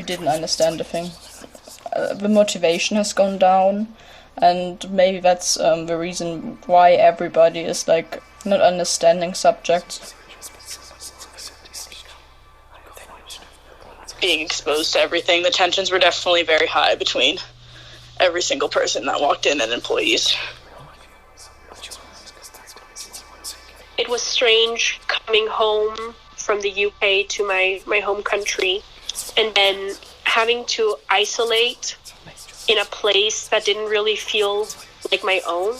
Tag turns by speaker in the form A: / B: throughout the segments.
A: didn't understand the thing. The motivation has gone down, and maybe that's the reason why everybody is like not understanding subjects.
B: Being exposed to everything, the tensions were definitely very high between every single person that walked in and employees.
C: It was strange coming home from the UK to my home country and then having to isolate in a place that didn't really feel like my own.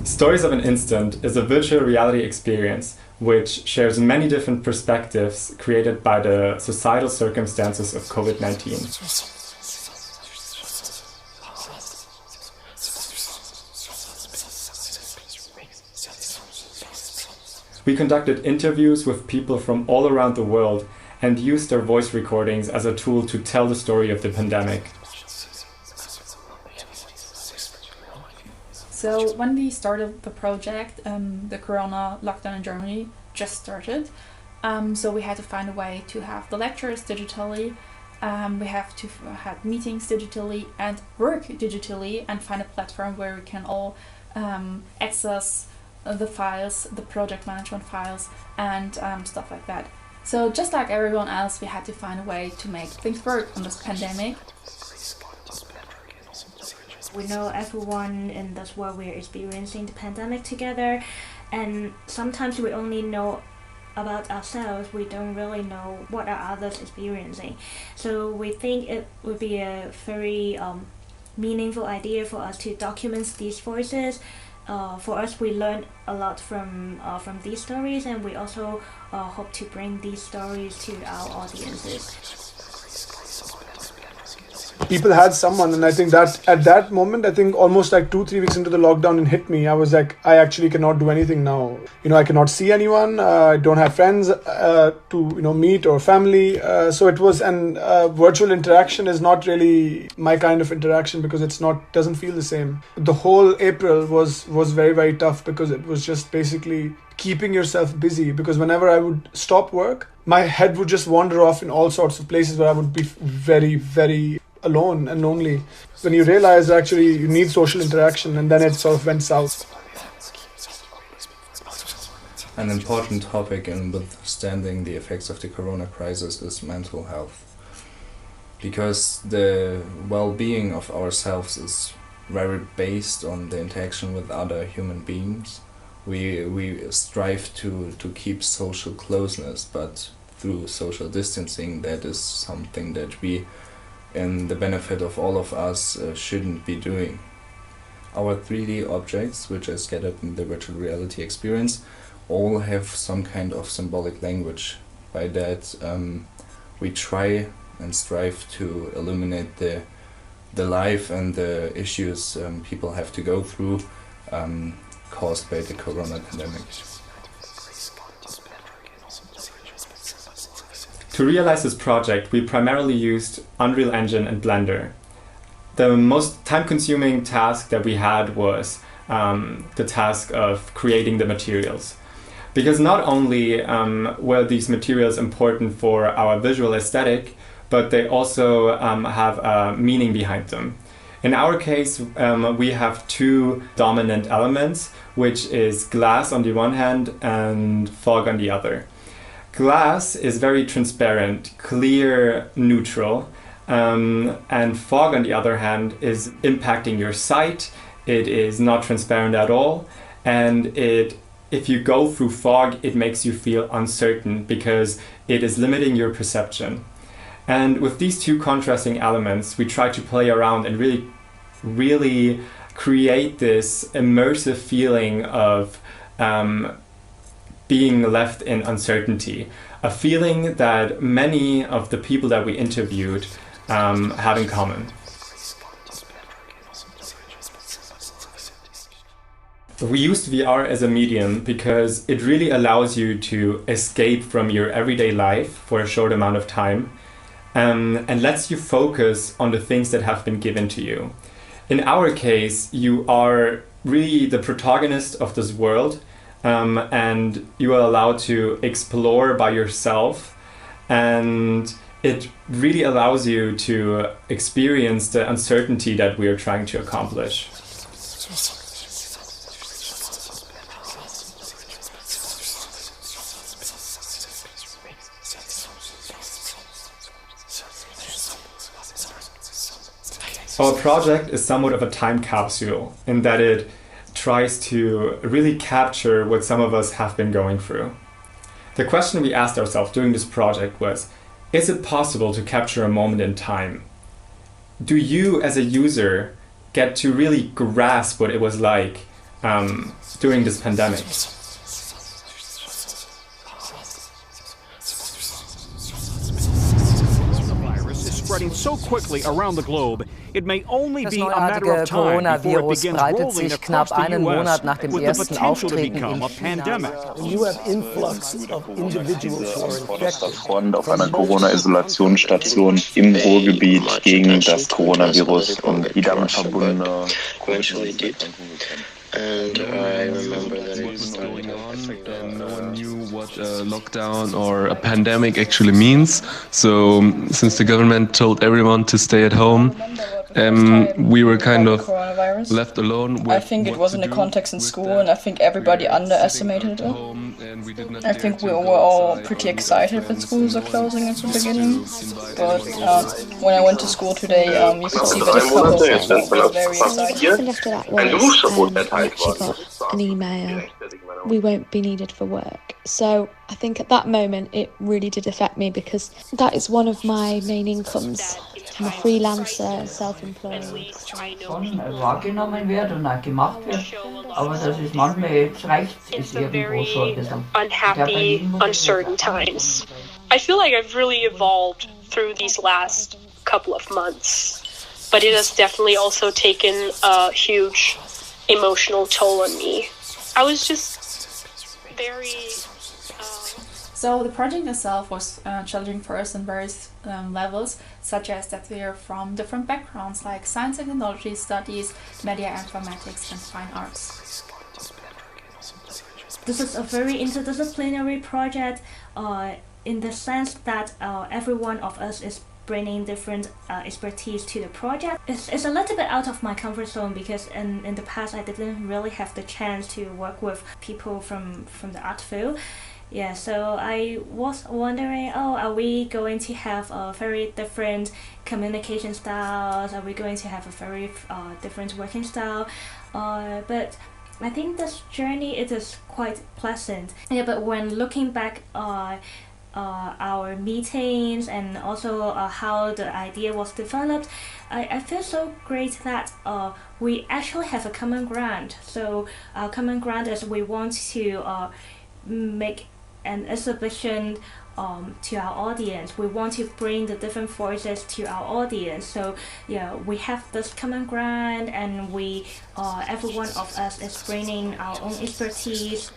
D: Stories of an Instant is a virtual reality experience which shares many different perspectives created by the societal circumstances of COVID-19. We conducted interviews with people from all around the world and used their voice recordings as a tool to tell the story of the pandemic.
E: So when we started the project, the corona lockdown in Germany just started. So we had to find a way to have the lectures digitally. We have to have meetings digitally and work digitally and find a platform where we can all access the files, the project management files and stuff like that. So just like everyone else, we had to find a way to make things work on this pandemic.
F: We know everyone in this world we're experiencing the pandemic together, and sometimes we only know about ourselves. We don't really know what are others experiencing. So we think it would be a very meaningful idea for us to document these voices. For us, we learned a lot from these stories, and we also hope to bring these stories to our audiences.
G: People had someone, and I think that at that moment, I think almost like 2-3 weeks into the lockdown, it hit me. I was like, I actually cannot do anything now. I cannot see anyone. I don't have friends to meet or family. So it was, and virtual interaction is not really my kind of interaction because doesn't feel the same. The whole April was very, very tough because it was just basically keeping yourself busy, because whenever I would stop work, my head would just wander off in all sorts of places where I would be very, very alone and lonely. When you realize actually you need social interaction, and then it sort of went south.
H: An important topic in withstanding the effects of the corona crisis is mental health. Because the well-being of ourselves is very based on the interaction with other human beings. We strive to keep social closeness, but through social distancing, that is something that we, in the benefit of all of us, shouldn't be doing. Our 3D objects, which are scattered in the virtual reality experience, all have some kind of symbolic language. By that, we try and strive to illuminate the life and the issues people have to go through caused by the corona pandemic.
D: To realize this project, we primarily used Unreal Engine and Blender. The most time-consuming task that we had was the task of creating the materials. Because not only were these materials important for our visual aesthetic, but they also have a meaning behind them. In our case, we have two dominant elements, which is glass on the one hand and fog on the other. Glass is very transparent, clear, neutral, and fog on the other hand is impacting your sight. It is not transparent at all, and if you go through fog, it makes you feel uncertain because it is limiting your perception. And with these two contrasting elements, we try to play around and really create this immersive feeling of being left in uncertainty, a feeling that many of the people that we interviewed have in common. We used VR as a medium because it really allows you to escape from your everyday life for a short amount of time and lets you focus on the things that have been given to you. In our case, you are really the protagonist of this world, and you are allowed to explore by yourself, and it really allows you to experience the uncertainty that we are trying to accomplish. Our project is somewhat of a time capsule in that it tries to really capture what some of us have been going through. The question we asked ourselves during this project was, is it possible to capture a moment in time? Do you as a user get to really grasp what it was like during this pandemic?
I: Spreading so quickly around the globe, it may only
J: Das
I: be a matter of
J: neuartige
I: time before it
J: Coronavirus
I: begins
J: breitet
I: rolling
J: sich
I: across
J: knapp
I: the
J: einen Monat
I: US
J: nach dem
I: with the
J: ersten
I: potential to
J: Auftreten
I: become a
J: in
I: pandemic.
K: You have influx of individuals who are infected.
L: Front auf einer Corona-Isolationsstation im Ruhrgebiet gegen das Coronavirus und die damit verbundene
M: And I remember that it was going on. No one knew what a lockdown or a pandemic actually means. So since the government told everyone to stay at home, we were kind of left alone.
A: I think it was in a context in school, and I think everybody underestimated it. I think we were all pretty excited when schools are closing at the beginning. But when I went to school today, you could see that a couple of people were very excited.
N: After that was, I actually got an email, we won't be needed for work. So I think at that moment it really did affect me, because that is one of my main incomes. I'm a freelancer, self-employed.
O: Schon wahrgenommen wird und auch gemacht wird, aber dass es manchmal jetzt reicht, ist irgendwo schon ein bisschen.
C: Unhappy, uncertain times. I feel like I've really evolved through these last couple of months, but it has definitely also taken a huge emotional toll on me. I was just very...
E: So the project itself was challenging for us on various levels, such as that we are from different backgrounds like science and technology studies, media informatics and fine arts.
F: This is a very interdisciplinary project in the sense that every one of us is bringing different expertise to the project. It's a little bit out of my comfort zone, because in the past I didn't really have the chance to work with people from the art field. Yeah, so I was wondering, are we going to have a very different communication styles? Are we going to have a very different working style? But I think this journey, it is quite pleasant. Yeah, but when looking back our meetings and also how the idea was developed, I feel so great that we actually have a common ground. So our common ground is we want to make an exhibition to our audience. We want to bring the different voices to our audience. So yeah, we have this common ground, and we every one of us is bringing our own expertise.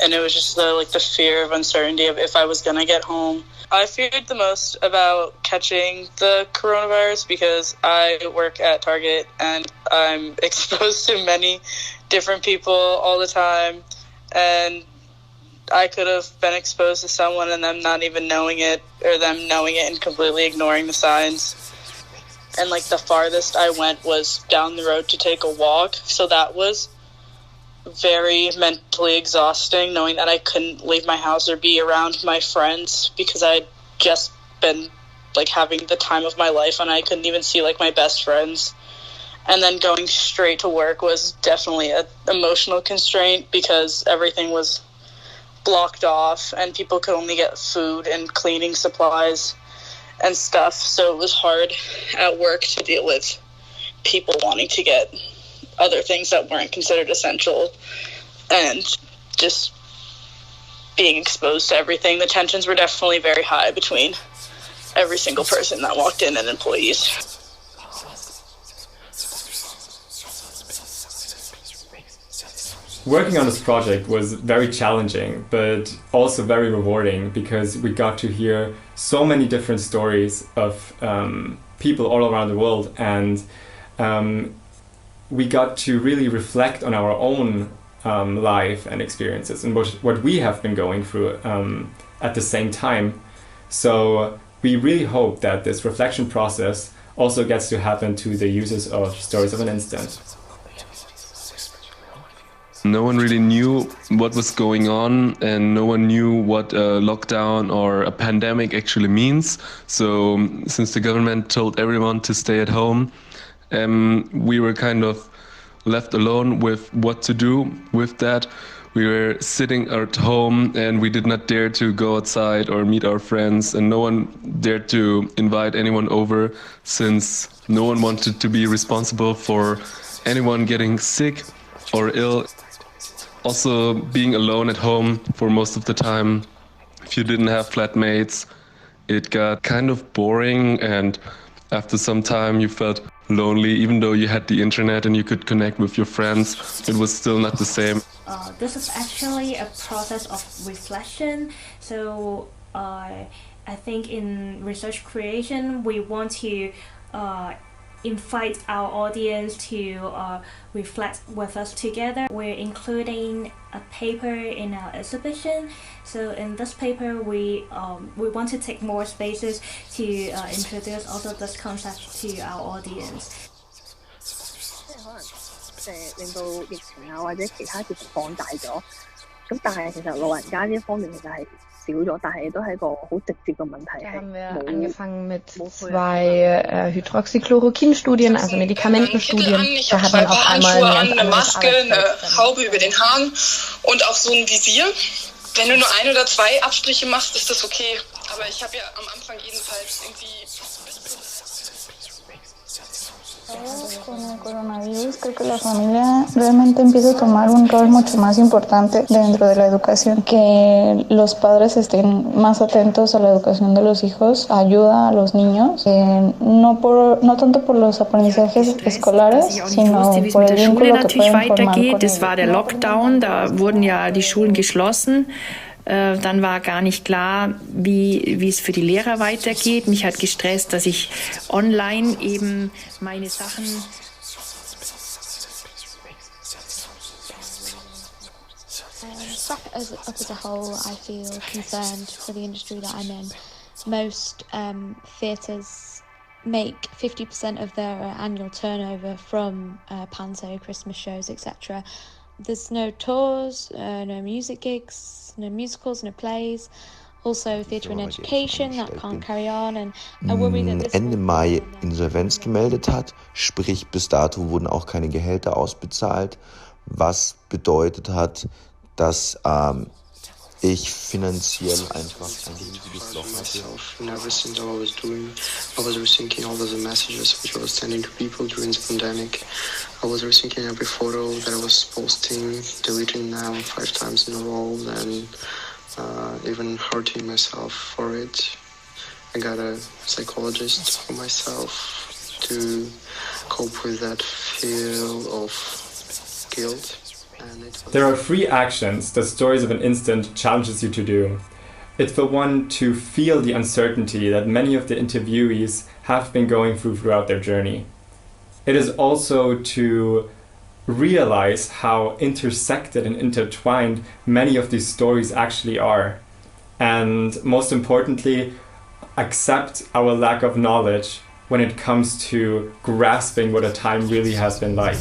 B: And it was just the fear of uncertainty of if I was gonna get home. I feared the most about catching the coronavirus because I work at Target and I'm exposed to many different people all the time, and I could have been exposed to someone and them not even knowing it, or them knowing it and completely ignoring the signs. And the farthest I went was down the road to take a walk, so that was very mentally exhausting, knowing that I couldn't leave my house or be around my friends because I'd just been having the time of my life and I couldn't even see my best friends. And then going straight to work was definitely an emotional constraint because everything was blocked off and people could only get food and cleaning supplies and stuff. So it was hard at work to deal with people wanting to get other things that weren't considered essential and just being exposed to everything. The tensions were definitely very high between every single person that walked in and employees.
D: Working on this project was very challenging, but also very rewarding because we got to hear so many different stories of people all around the world, and we got to really reflect on our own life and experiences and what we have been going through at the same time. So we really hope that this reflection process also gets to happen to the users of Stories of an Instant.
M: No one really knew what was going on, and no one knew what a lockdown or a pandemic actually means. So since the government told everyone to stay at home, we were kind of left alone with what to do with that. We were sitting at home and we did not dare to go outside or meet our friends, and no one dared to invite anyone over since no one wanted to be responsible for anyone getting sick or ill. Also, being alone at home for most of the time, if you didn't have flatmates, it got kind of boring, and after some time you felt lonely. Even though you had the internet and you could connect with your friends, it was still not the same.
F: This is actually a process of reflection. So I think in research creation, we want to invite our audience to reflect with us together. We're including a paper in our exhibition. So in this paper, we want to take more spaces to introduce also this concept to our audience.
J: 令到疫情啊或者其他節日放大咗，咁但係其實老人家呢一方面其實係少咗，但係都係一個好直接嘅問題。
P: Da haben wir angefangen mit 2 Hydroxychloroquin-Studien, also Medikamentenstudien. Da hat man auf einmal
B: eine Maske, eine Haube über den Haaren und auch so ein Visier. Wenn du nur 1 oder 2 Abstriche machst, ist das okay. Aber ich habe ja am Anfang jedenfalls irgendwie...
Q: Con el coronavirus creo que la familia realmente empieza a tomar un rol mucho más importante dentro de la educación. Que los padres estén más atentos a la educación de los hijos ayuda a los niños, no tanto por los aprendizajes escolares, sino por el vínculo que pueden formar con ellos.
R: Es war der Lockdown, da wurden ja die Schulen geschlossen. Dann war gar nicht klar, wie es für die Lehrer weitergeht. Mich hat gestresst, dass ich online eben meine Sachen...
N: As a whole, I feel concerned for the industry that I'm in. Most theatres make 50% of their annual turnover from panto, Christmas shows, etc. There's no tours, no music gigs, no musicals, no plays. Also theatre and education, that can't carry on. And I worry that this
S: Ende Mai Insolvenz gemeldet hat, sprich bis dato wurden auch keine Gehälter ausbezahlt, was bedeutet hat, dass ich finanziell einfach ein riesiges Loch hatte.
T: In everything that I was doing, I was rethinking all of the messages which I was sending to people during the pandemic. I was rethinking every photo that I was posting, deleting them 5 times in a row, and even hurting myself for it. I got a psychologist for myself to cope with that feel of guilt.
D: There are 3 actions that Stories of an Instant challenges you to do. It's for one to feel the uncertainty that many of the interviewees have been going throughout their journey. It is also to realize how intersected and intertwined many of these stories actually are. And most importantly, accept our lack of knowledge when it comes to grasping what a time really has been like.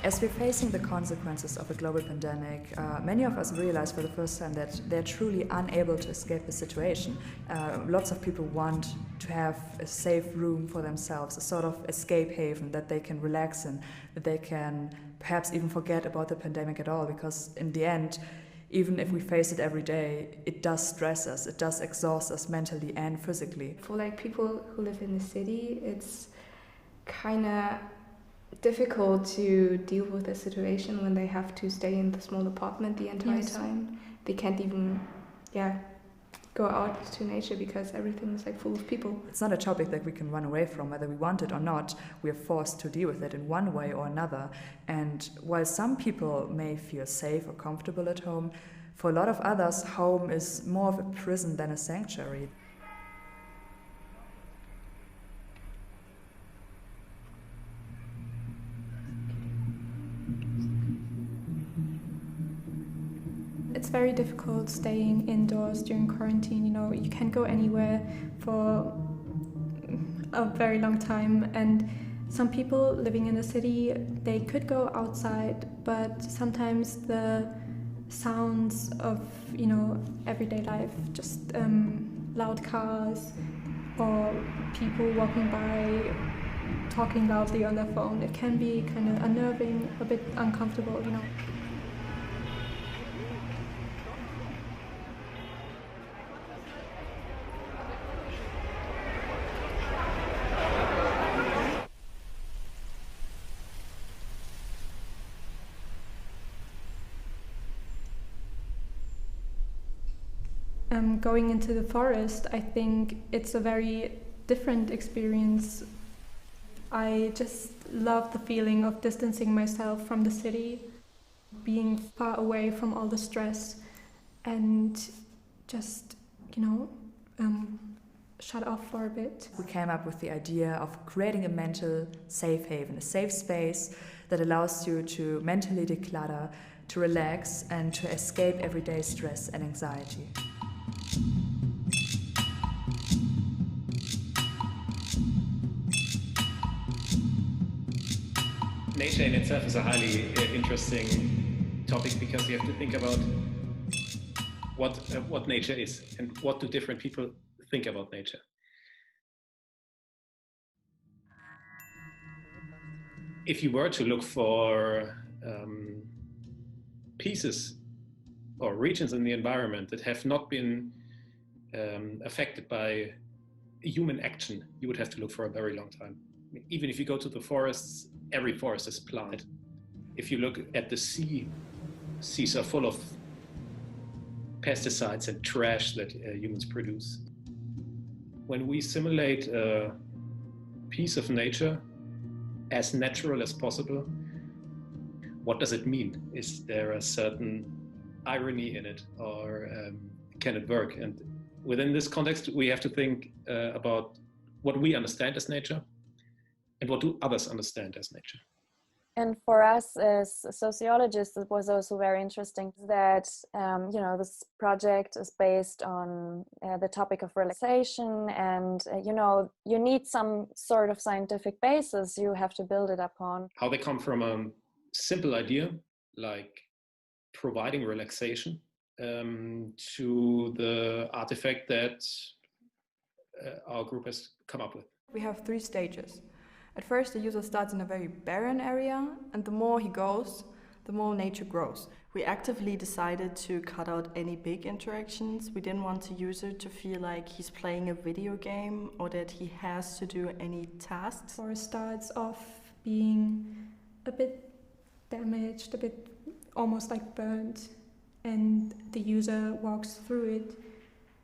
U: As we're facing the consequences of a global pandemic, many of us realize for the first time that they're truly unable to escape the situation. Lots of people want to have a safe room for themselves, a sort of escape haven that they can relax in, that they can perhaps even forget about the pandemic at all, because in the end, even if we face it every day, it does stress us, it does exhaust us mentally and physically.
V: For like people who live in the city, it's kind of difficult to deal with the situation when they have to stay in the small apartment the entire time. They can't even go out to nature because everything is like full of people.
U: It's not a topic that we can run away from, whether we want it or not. We are forced to deal with it in one way or another. And while some people may feel safe or comfortable at home, for a lot of others, home is more of a prison than a sanctuary.
V: It's very difficult staying indoors during quarantine. You know, you can't go anywhere for a very long time, and some people living in the city, they could go outside, but sometimes the sounds of, you know, everyday life, just loud cars or people walking by talking loudly on their phone, it can be kind of unnerving, a bit uncomfortable, you know. Going into the forest, I think it's a very different experience. I just love the feeling of distancing myself from the city, being far away from all the stress, and just, you know, shut off for a bit.
U: We came up with the idea of creating a mental safe haven, a safe space that allows you to mentally declutter, to relax, and to escape everyday stress and anxiety.
D: Nature in itself is a highly interesting topic, because you have to think about what nature is and what do different people think about nature. If you were to look for pieces or regions in the environment that have not been affected by human action, you would have to look for a very long time. Even if you go to the forests, every forest is planted. If you look at the sea, seas are full of pesticides and trash that humans produce. When we simulate a piece of nature as natural as possible, what does it mean? Is there a certain irony in it, or can it work? And within this context, we have to think about what we understand as nature and what do others understand as nature.
W: And for us as sociologists, it was also very interesting that, this project is based on the topic of relaxation, and, you need some sort of scientific basis you have to build it upon.
D: How they come from a simple idea, like providing relaxation, to the artifact that our group has come up with.
X: We have 3 stages. At first, the user starts in a very barren area, and the more he goes, the more nature grows.
Y: We actively decided to cut out any big interactions. We didn't want the user to feel like he's playing a video game or that he has to do any tasks.
V: Forest starts off being a bit damaged, a bit almost like burnt, and the user walks through it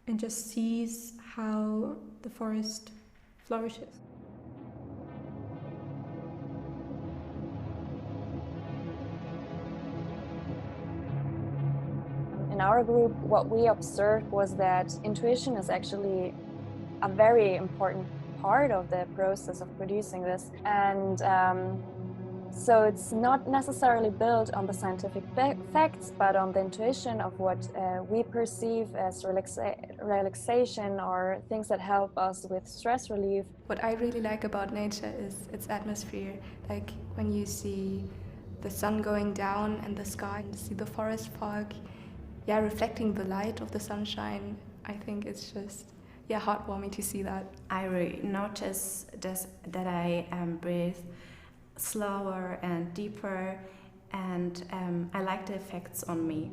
V: and just sees how the forest flourishes.
W: In our group, what we observed was that intuition is actually a very important part of the process of producing this. And so it's not necessarily built on the scientific facts, but on the intuition of what we perceive as relaxation or things that help us with stress relief.
V: What I really like about nature is its atmosphere. Like when you see the sun going down in the sky and see the forest fog, reflecting the light of the sunshine, I think it's just heartwarming to see that.
G: I really notice that I breathe slower and deeper, and I like the effects on me.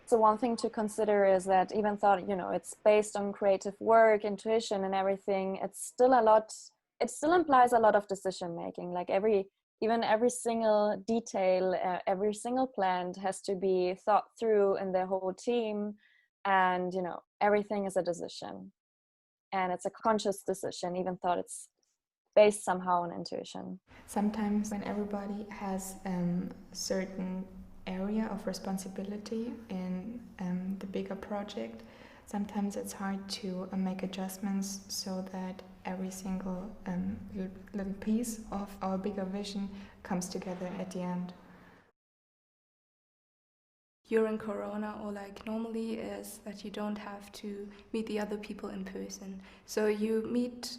W: So one thing to consider is that even though, it's based on creative work, intuition and everything, it still implies a lot of decision making. Like every single detail, every single plant has to be thought through in the whole team. And, everything is a decision. And it's a conscious decision, even though it's based somehow on intuition.
V: Sometimes when everybody has a certain area of responsibility in the bigger project, sometimes it's hard to make adjustments so that every single little piece of our bigger vision comes together at the end. During Corona, or like normally, is that you don't have to meet the other people in person. So you meet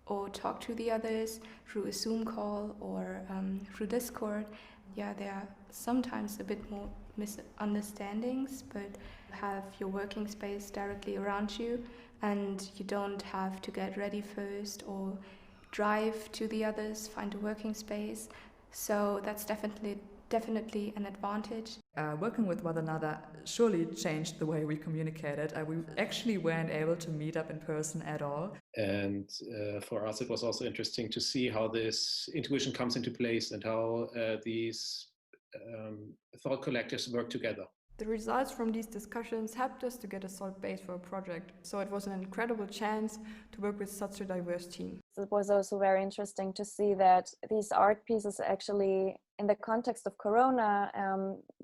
V: or talk to the others through a Zoom call or through Discord. There are sometimes a bit more misunderstandings, but have your working space directly around you and you don't have to get ready first or drive to the others, find a working space. So that's definitely an advantage.
U: Working with one another surely changed the way we communicated. We actually weren't able to meet up in person at all.
H: And for us, it was also interesting to see how this intuition comes into place and how these thought collectives work together.
X: The results from these discussions helped us to get a solid base for a project. So it was an incredible chance to work with such a diverse team.
W: It was also very interesting to see that these art pieces actually, in the context of Corona,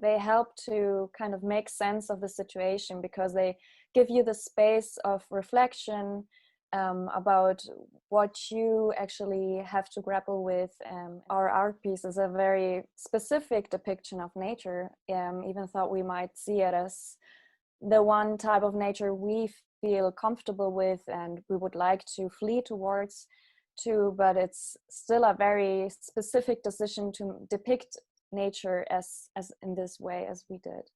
W: they help to kind of make sense of the situation because they give you the space of reflection about what you actually have to grapple with. Our art piece is a very specific depiction of nature, even though we might see it as the one type of nature we feel comfortable with and we would like to flee towards too, but it's still a very specific decision to depict nature as in this way as we did.